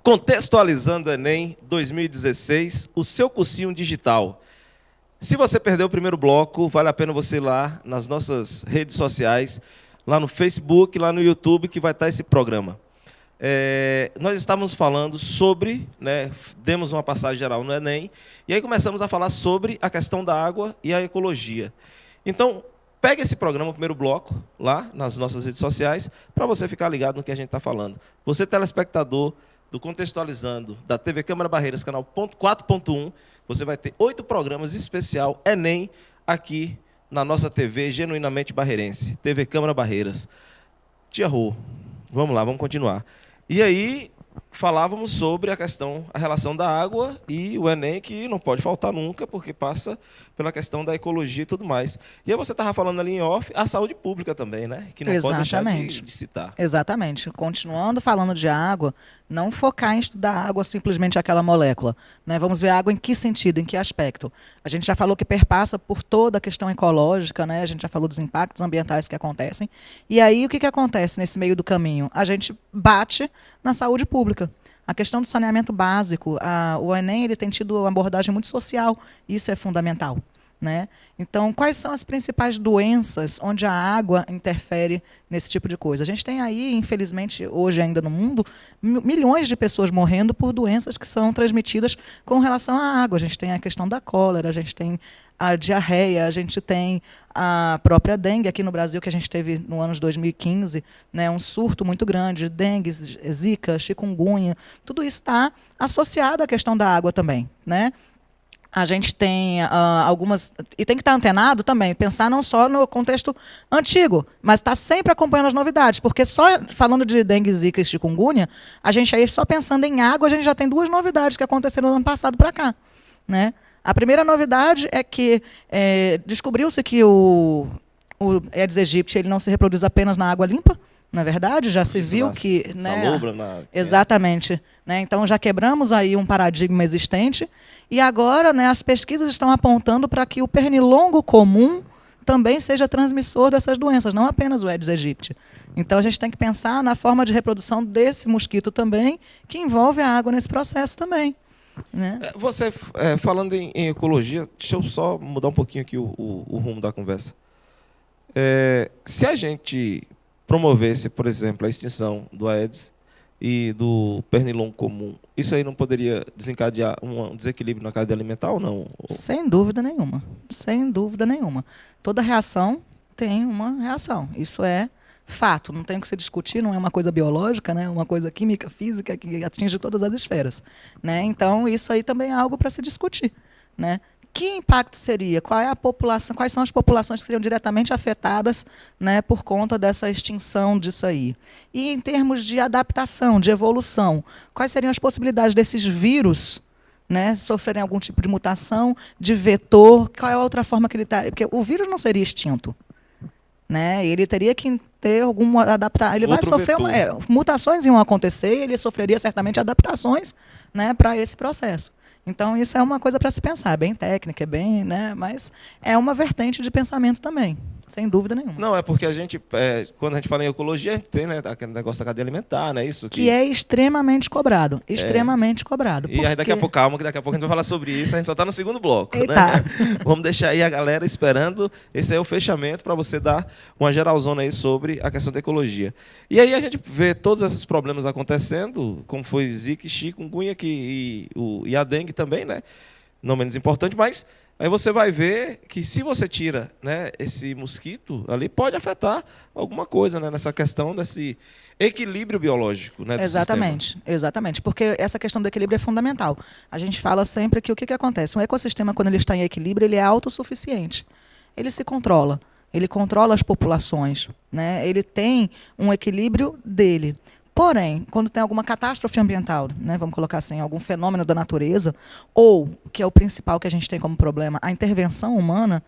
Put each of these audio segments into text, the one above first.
Contextualizando o Enem 2016, o seu cursinho digital. Se você perdeu o primeiro bloco, vale a pena você ir lá nas nossas redes sociais, lá no Facebook, lá no YouTube, que vai estar esse programa. Nós estávamos falando sobre, demos uma passagem geral no Enem, e aí começamos a falar sobre a questão da água e a ecologia. Então, pegue esse programa, o primeiro bloco, lá nas nossas redes sociais, para você ficar ligado no que a gente está falando. Você, telespectador do Contextualizando, da TV Câmara Barreiras, canal 4.1, você vai ter 8 programas especial Enem aqui na nossa TV genuinamente barreirense, TV Câmara Barreiras. Tia Rô, vamos lá, vamos continuar. E aí, falávamos sobre a relação da água e o Enem, que não pode faltar nunca, porque passa pela questão da ecologia e tudo mais. E aí você estava falando ali em off, a saúde pública também, né? Que não pode deixar de citar. Exatamente. Continuando falando de água, não focar em estudar água simplesmente aquela molécula. Vamos ver a água em que sentido, em que aspecto. A gente já falou que perpassa por toda a questão ecológica, a gente já falou dos impactos ambientais que acontecem. E aí, o que acontece nesse meio do caminho? A gente bate na saúde pública. A questão do saneamento básico, o Enem ele tem tido uma abordagem muito social, isso é fundamental. Então, quais são as principais doenças onde a água interfere nesse tipo de coisa? A gente tem aí, infelizmente, hoje ainda no mundo, milhões de pessoas morrendo por doenças que são transmitidas com relação à água. A gente tem a questão da cólera, a gente tem a diarreia, a gente tem a própria dengue aqui no Brasil, que a gente teve no ano de 2015, um surto muito grande, dengue, zika, chikungunya, tudo isso está associado à questão da água também, A gente tem algumas... E tem que estar antenado também, pensar não só no contexto antigo, mas estar sempre acompanhando as novidades, porque só falando de dengue, zika e chikungunya, a gente aí só pensando em água, a gente já tem 2 novidades que aconteceram no ano passado para cá. A primeira novidade é que descobriu-se que o Aedes aegypti ele não se reproduz apenas na água limpa, na verdade, já se viu que... Salobra, exatamente. Então, já quebramos aí um paradigma existente e agora as pesquisas estão apontando para que o pernilongo comum também seja transmissor dessas doenças, não apenas o Aedes aegypti. Então, a gente tem que pensar na forma de reprodução desse mosquito também, que envolve a água nesse processo também. Você, falando em ecologia, deixa eu só mudar um pouquinho aqui o rumo da conversa. Se a gente promovesse, por exemplo, a extinção do Aedes e do pernilongo comum, isso aí não poderia desencadear um desequilíbrio na cadeia alimentar ou não? Sem dúvida nenhuma. Sem dúvida nenhuma. Toda reação tem uma reação. Isso é fato, não tem o que se discutir, não é uma coisa biológica, é uma coisa química, física, que atinge todas as esferas. Então, isso aí também é algo para se discutir. Que impacto seria? Qual é a população? Quais são as populações que seriam diretamente afetadas por conta dessa extinção disso aí? E em termos de adaptação, de evolução, quais seriam as possibilidades desses vírus sofrerem algum tipo de mutação, de vetor? Qual é a outra forma que ele está? Porque o vírus não seria extinto. Ele teria que ter alguma adaptação. Ele vai sofrer mutações iam acontecer e ele sofreria certamente adaptações para esse processo. Então, isso é uma coisa para se pensar, é bem técnica, mas é uma vertente de pensamento também, sem dúvida nenhuma. Não, é porque a gente, quando a gente fala em ecologia, a gente tem aquele negócio da cadeia alimentar, isso que é extremamente cobrado, extremamente cobrado. E aí daqui a pouco, calma, que daqui a pouco a gente vai falar sobre isso, a gente só está no segundo bloco. Eita. Vamos deixar aí a galera esperando, esse é o fechamento para você dar uma geralzona aí sobre a questão da ecologia. E aí a gente vê todos esses problemas acontecendo, como foi zika, chikungunya e a dengue também, não menos importante, mas aí você vai ver que se você tira esse mosquito ali, pode afetar alguma coisa nessa questão desse equilíbrio biológico do exatamente, sistema. Exatamente, porque essa questão do equilíbrio é fundamental. A gente fala sempre que o que acontece? Um ecossistema, quando ele está em equilíbrio, ele é autossuficiente. Ele se controla, ele controla as populações, ele tem um equilíbrio dele. Porém, quando tem alguma catástrofe ambiental, vamos colocar assim, algum fenômeno da natureza, ou, que é o principal que a gente tem como problema, a intervenção humana,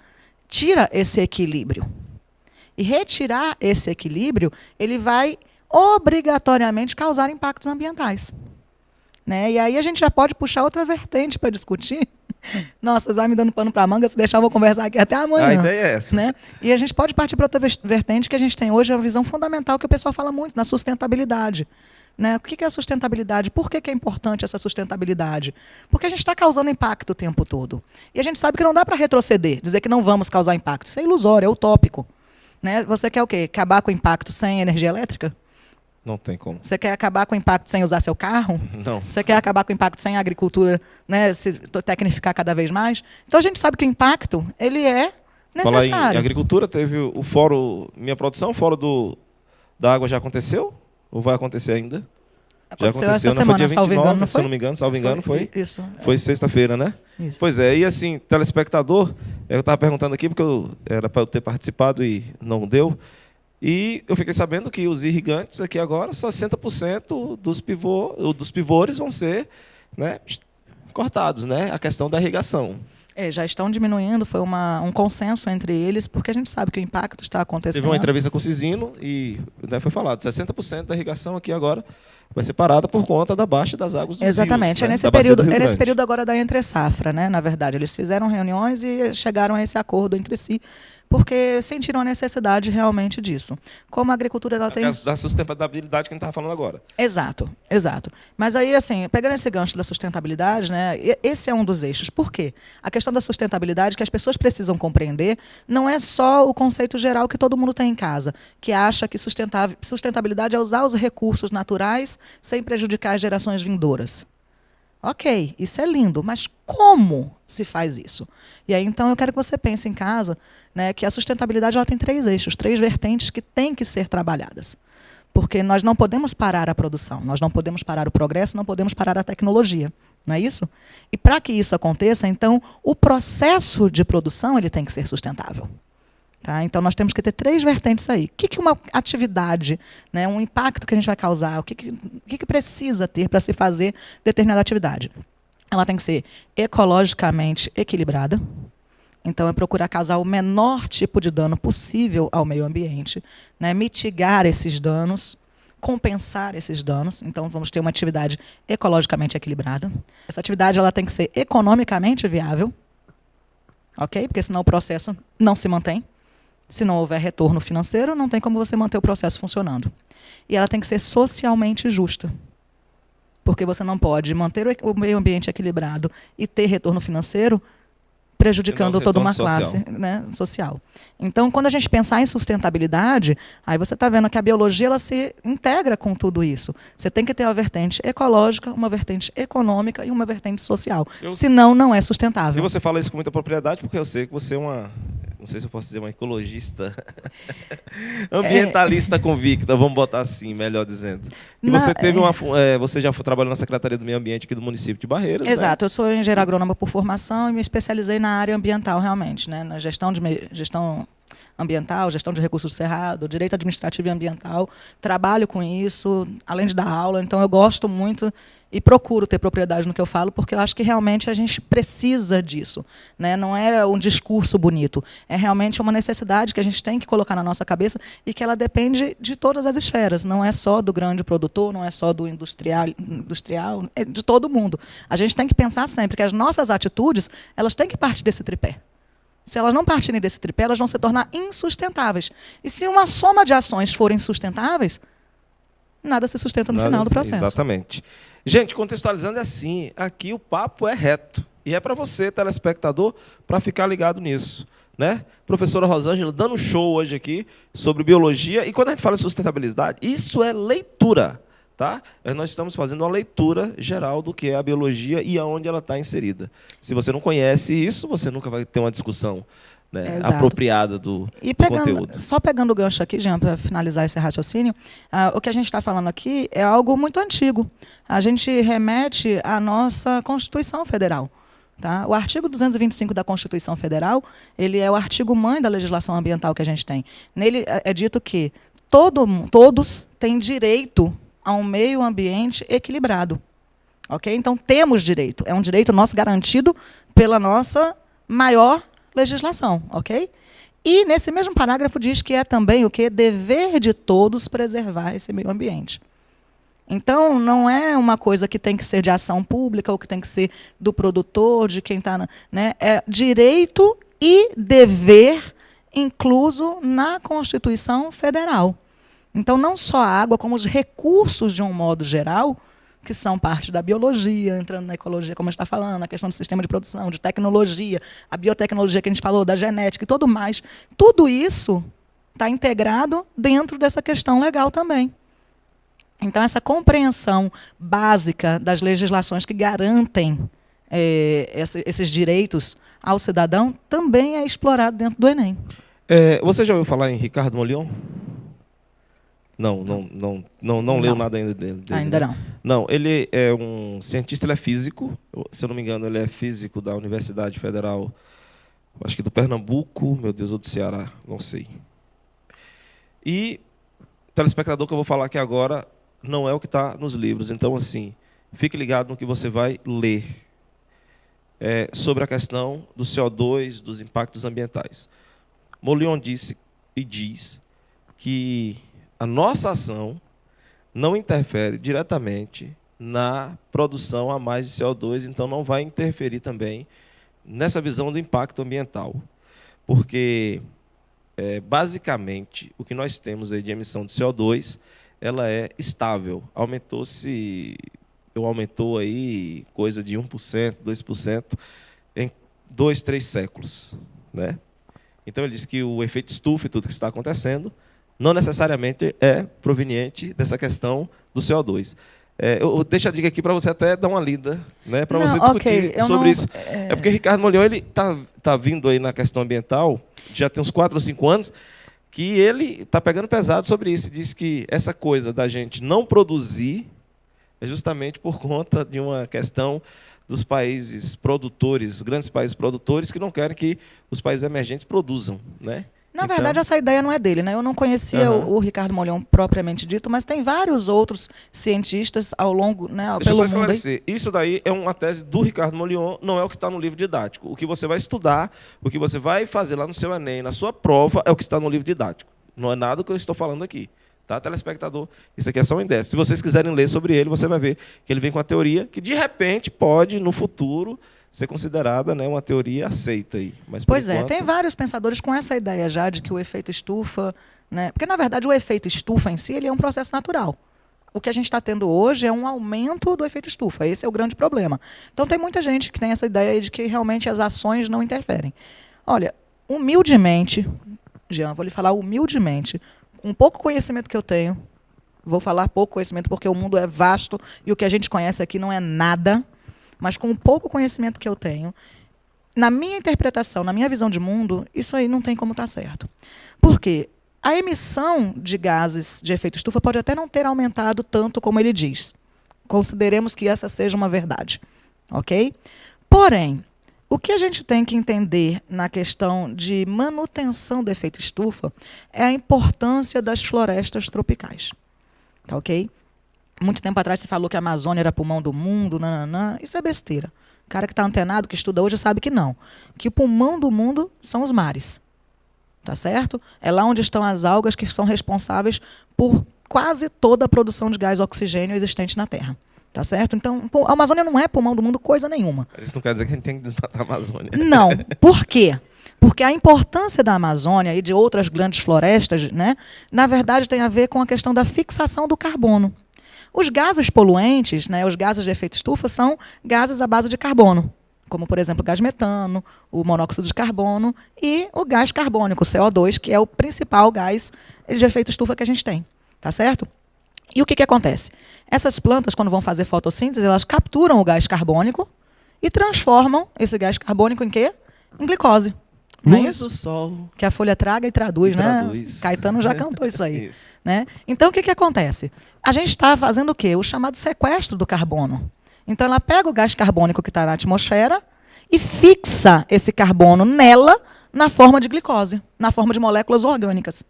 tira esse equilíbrio. E retirar esse equilíbrio, ele vai obrigatoriamente causar impactos ambientais. E aí a gente já pode puxar outra vertente para discutir, Nossa, vai me dando pano para manga, se deixar eu vou conversar aqui até amanhã. A ideia é essa. Né? E a gente pode partir para outra vertente que a gente tem hoje, é uma visão fundamental que o pessoal fala muito, na sustentabilidade. Né? O que é a sustentabilidade? Por que é importante essa sustentabilidade? Porque a gente está causando impacto o tempo todo. E a gente sabe que não dá para retroceder, dizer que não vamos causar impacto. Isso é ilusório, é utópico. Né? Você quer o quê? Acabar com o impacto sem energia elétrica? Não tem como. Você quer acabar com o impacto sem usar seu carro? Não. Você quer acabar com o impacto sem a agricultura, né, se tecnificar cada vez mais? Então a gente sabe que o impacto ele é Falar necessário. em agricultura, teve o fórum, minha produção, o fórum da água já aconteceu? Ou vai acontecer ainda? Aconteceu já essa aconteceu, né? Foi semana, dia salvo 29, engano, não se foi? eu não me engano, salvo engano, foi? Isso. Foi sexta-feira, né? Isso. Pois é, e assim, telespectador, eu estava perguntando aqui, porque era para eu ter participado e não deu, e eu fiquei sabendo que os irrigantes aqui agora, só 60% dos pivôs vão ser, né, cortados, né? A questão da irrigação. Já estão diminuindo, foi um consenso entre eles, porque a gente sabe que o impacto está acontecendo. Teve uma entrevista com o Cisino e foi falado, 60% da irrigação aqui agora vai ser parada por conta da baixa das águas dos Exatamente. rios, É nesse período agora da entre-safra, né? Na verdade, eles fizeram reuniões e chegaram a esse acordo entre si, porque sentiram a necessidade realmente disso. Como a agricultura ela tem... Da sustentabilidade que a gente estava falando agora. Exato. Mas aí, assim, pegando esse gancho da sustentabilidade, né, esse é um dos eixos. Por quê? A questão da sustentabilidade que as pessoas precisam compreender não é só o conceito geral que todo mundo tem em casa, que acha que sustentabilidade é usar os recursos naturais sem prejudicar as gerações vindouras. Ok, isso é lindo, mas como se faz isso? E aí, então, eu quero que você pense em casa, né, que a sustentabilidade ela tem 3 eixos, 3 vertentes que têm que ser trabalhadas. Porque nós não podemos parar a produção, nós não podemos parar o progresso, não podemos parar a tecnologia, não é isso? E para que isso aconteça, então, o processo de produção ele tem que ser sustentável. Tá? Então, nós temos que ter 3 vertentes aí. O que uma atividade, né, um impacto que a gente vai causar, o que precisa ter para se fazer determinada atividade? Ela tem que ser ecologicamente equilibrada. Então, é procurar causar o menor tipo de dano possível ao meio ambiente, né, mitigar esses danos, compensar esses danos. Então, vamos ter uma atividade ecologicamente equilibrada. Essa atividade ela tem que ser economicamente viável, ok? Porque senão o processo não se mantém. Se não houver retorno financeiro, não tem como você manter o processo funcionando. E ela tem que ser socialmente justa. Porque você não pode manter o meio ambiente equilibrado e ter retorno financeiro prejudicando toda uma classe, né, social. Então, quando a gente pensar em sustentabilidade, aí você está vendo que a biologia ela se integra com tudo isso. Você tem que ter uma vertente ecológica, uma vertente econômica e uma vertente social. Senão, não é sustentável. E você fala isso com muita propriedade, porque eu sei que você é uma... Não sei se eu posso dizer uma ecologista, ambientalista convicta, vamos botar assim, melhor dizendo. E você você já trabalhou na Secretaria do Meio Ambiente aqui do município de Barreiras, exato, né? Eu sou engenheira agrônoma por formação e me especializei na área ambiental realmente, né? Na gestão ambiental, gestão de recursos do cerrado, direito administrativo e ambiental. Trabalho com isso, além de dar aula, então eu gosto muito e procuro ter propriedade no que eu falo, porque eu acho que realmente a gente precisa disso, né? Não é um discurso bonito, é realmente uma necessidade que a gente tem que colocar na nossa cabeça e que ela depende de todas as esferas, não é só do grande produtor, não é só do industrial, é de todo mundo. A gente tem que pensar sempre que as nossas atitudes elas têm que partir desse tripé. Se elas não partirem desse tripé, elas vão se tornar insustentáveis. E se uma soma de ações forem sustentáveis, nada se sustenta no final do processo. Exatamente. Gente, contextualizando é assim, aqui o papo é reto. E é para você, telespectador, para ficar ligado nisso. Né? Professora Rosângela dando show hoje aqui sobre biologia. E quando a gente fala de sustentabilidade, isso é leitura. Tá? Nós estamos fazendo uma leitura geral do que é a biologia e aonde ela está inserida. Se você não conhece isso, você nunca vai ter uma discussão, né, apropriada do conteúdo. Só pegando o gancho aqui, Jean, para finalizar esse raciocínio, o que a gente está falando aqui é algo muito antigo. A gente remete à nossa Constituição Federal. Tá? O artigo 225 da Constituição Federal ele é o artigo-mãe da legislação ambiental que a gente tem. Nele é dito que todos têm direito a um meio ambiente equilibrado. Okay? Então, temos direito. É um direito nosso garantido pela nossa maior legislação. Okay? E, nesse mesmo parágrafo, diz que é também o quê? Dever de todos preservar esse meio ambiente. Então, não é uma coisa que tem que ser de ação pública ou que tem que ser do produtor, de quem está... Né? É direito e dever incluso na Constituição Federal. Então, não só a água, como os recursos, de um modo geral, que são parte da biologia, entrando na ecologia, como a gente está falando, a questão do sistema de produção, de tecnologia, a biotecnologia que a gente falou, da genética e tudo mais. Tudo isso está integrado dentro dessa questão legal também. Então, essa compreensão básica das legislações que garantem esses direitos ao cidadão também é explorado dentro do Enem. Você já ouviu falar em Ricardo Molion? Não leu nada ainda dele. Ainda né? não. Não, ele é um cientista, ele é físico. Se eu não me engano, ele é físico da Universidade Federal, acho que do Pernambuco, meu Deus, ou do Ceará, não sei. E, telespectador, que eu vou falar aqui agora, não é o que está nos livros. Então, assim, fique ligado no que você vai ler sobre a questão do CO2, dos impactos ambientais. Molion disse e diz que a nossa ação não interfere diretamente na produção a mais de CO2, então não vai interferir também nessa visão do impacto ambiental. Porque, basicamente, o que nós temos aí de emissão de CO2, ela é estável. Aumentou aí coisa de 1%, 2% em 2, 3 séculos. Né? Então, ele diz que o efeito estufa e tudo que está acontecendo não necessariamente é proveniente dessa questão do CO2. Eu deixo a dica aqui para você até dar uma lida, né, para você discutir sobre isso. É porque Ricardo Molion está vindo aí na questão ambiental, já tem uns 4 ou 5 anos, que ele está pegando pesado sobre isso. Diz que essa coisa da gente não produzir é justamente por conta de uma questão dos países produtores, grandes países produtores, que não querem que os países emergentes produzam, né? Na verdade, essa ideia não é dele, né? Eu não conhecia o Ricardo Molion propriamente dito, mas tem vários outros cientistas ao longo, né, Deixa eu só pelo mundo. esclarecer. Isso daí é uma tese do Ricardo Molion, não é o que está no livro didático. O que você vai estudar, o que você vai fazer lá no seu Enem, na sua prova, é o que está no livro didático. Não é nada do que eu estou falando aqui. Tá, telespectador? Isso aqui é só um index. Se vocês quiserem ler sobre ele, você vai ver que ele vem com a teoria que, de repente, pode, no futuro, ser considerada, né, uma teoria aceita aí. Mas, pois enquanto... tem vários pensadores com essa ideia já de que o efeito estufa, né, porque na verdade o efeito estufa em si ele é um processo natural. O que a gente está tendo hoje é um aumento do efeito estufa. Esse é o grande problema. Então tem muita gente que tem essa ideia de que realmente as ações não interferem. Olha, humildemente, Jean, vou lhe falar humildemente, com pouco conhecimento que eu tenho, vou falar pouco conhecimento porque o mundo é vasto e o que a gente conhece aqui não é nada. Mas com o pouco conhecimento que eu tenho, na minha interpretação, na minha visão de mundo, isso aí não tem como estar certo. Por quê? A emissão de gases de efeito estufa pode até não ter aumentado tanto como ele diz. Consideremos que essa seja uma verdade. Ok? Porém, o que a gente tem que entender na questão de manutenção do efeito estufa é a importância das florestas tropicais. Tá ok? Muito tempo atrás se falou que a Amazônia era pulmão do mundo, nananã. Isso é besteira. O cara que está antenado, que estuda hoje, sabe que não. Que o pulmão do mundo são os mares. Tá certo? É lá onde estão as algas que são responsáveis por quase toda a produção de gás oxigênio existente na Terra. Tá certo? Então, a Amazônia não é pulmão do mundo coisa nenhuma. Mas isso não quer dizer que a gente tem que desmatar a Amazônia. Não. Por quê? Porque a importância da Amazônia e de outras grandes florestas, né, na verdade, tem a ver com a questão da fixação do carbono. Os gases poluentes, né, os gases de efeito estufa, são gases à base de carbono, como, por exemplo, o gás metano, o monóxido de carbono e o gás carbônico, o CO2, que é o principal gás de efeito estufa que a gente tem. Tá certo? E o que acontece? Essas plantas, quando vão fazer fotossíntese, elas capturam o gás carbônico e transformam esse gás carbônico em quê? Em glicose. Luz do sol. Que a folha traga e traduz, né? Caetano já cantou isso aí. Isso. Né? Então, o que acontece? A gente está fazendo o quê? O chamado sequestro do carbono. Então, ela pega o gás carbônico que está na atmosfera e fixa esse carbono nela na forma de glicose, na forma de moléculas orgânicas.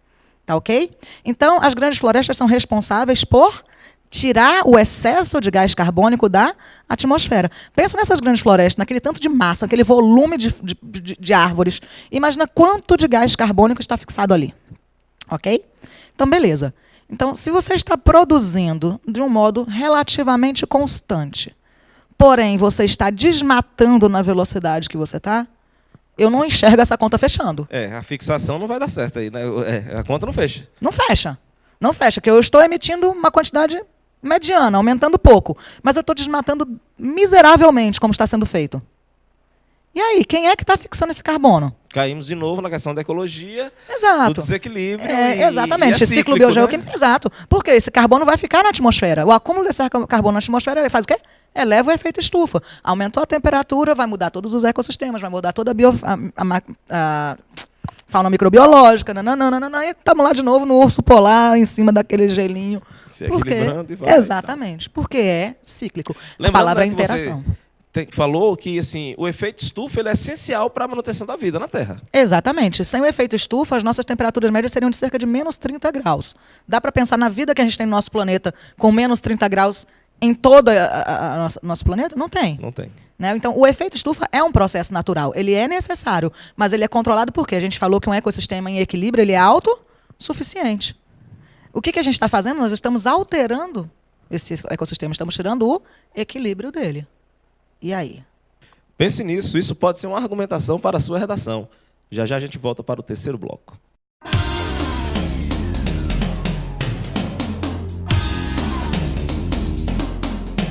Tá ok? Então, as grandes florestas são responsáveis por tirar o excesso de gás carbônico da atmosfera. Pensa nessas grandes florestas, naquele tanto de massa, aquele volume de árvores. Imagina quanto de gás carbônico está fixado ali. Ok? Então, beleza. Então, se você está produzindo de um modo relativamente constante, porém você está desmatando na velocidade que você está, eu não enxergo essa conta fechando. A fixação não vai dar certo aí, né? A conta não fecha. Não fecha. Não fecha, que eu estou emitindo uma quantidade mediana, aumentando pouco. Mas eu estou desmatando miseravelmente, como está sendo feito. E aí, quem é que está fixando esse carbono? Caímos de novo na questão da ecologia, Exato. do desequilíbrio. Exatamente, e é ciclo cíclico, biogeoquímico, né? exato. Porque esse carbono vai ficar na atmosfera. O acúmulo desse carbono na atmosfera ele faz o quê? Eleva o efeito estufa. Aumentou a temperatura, vai mudar todos os ecossistemas, vai mudar toda a fauna microbiológica, nananana, e estamos lá de novo no urso polar, em cima daquele gelinho. Se equilibrando e vai. Exatamente, porque é cíclico. Lembrando, A palavra é né, que interação. falou que assim, o efeito estufa ele é essencial para a manutenção da vida na Terra. Exatamente. Sem o efeito estufa, as nossas temperaturas médias seriam de cerca de menos 30 graus. Dá para pensar na vida que a gente tem no nosso planeta com menos 30 graus em todo nosso planeta? Não tem. Não tem. Né? Então, o efeito estufa é um processo natural. Ele é necessário, mas ele é controlado por quê? A gente falou que um ecossistema em equilíbrio ele é autossuficiente. O que a gente está fazendo? Nós estamos alterando esse ecossistema, estamos tirando o equilíbrio dele. E aí? Pense nisso, isso pode ser uma argumentação para a sua redação. Já já a gente volta para o terceiro bloco.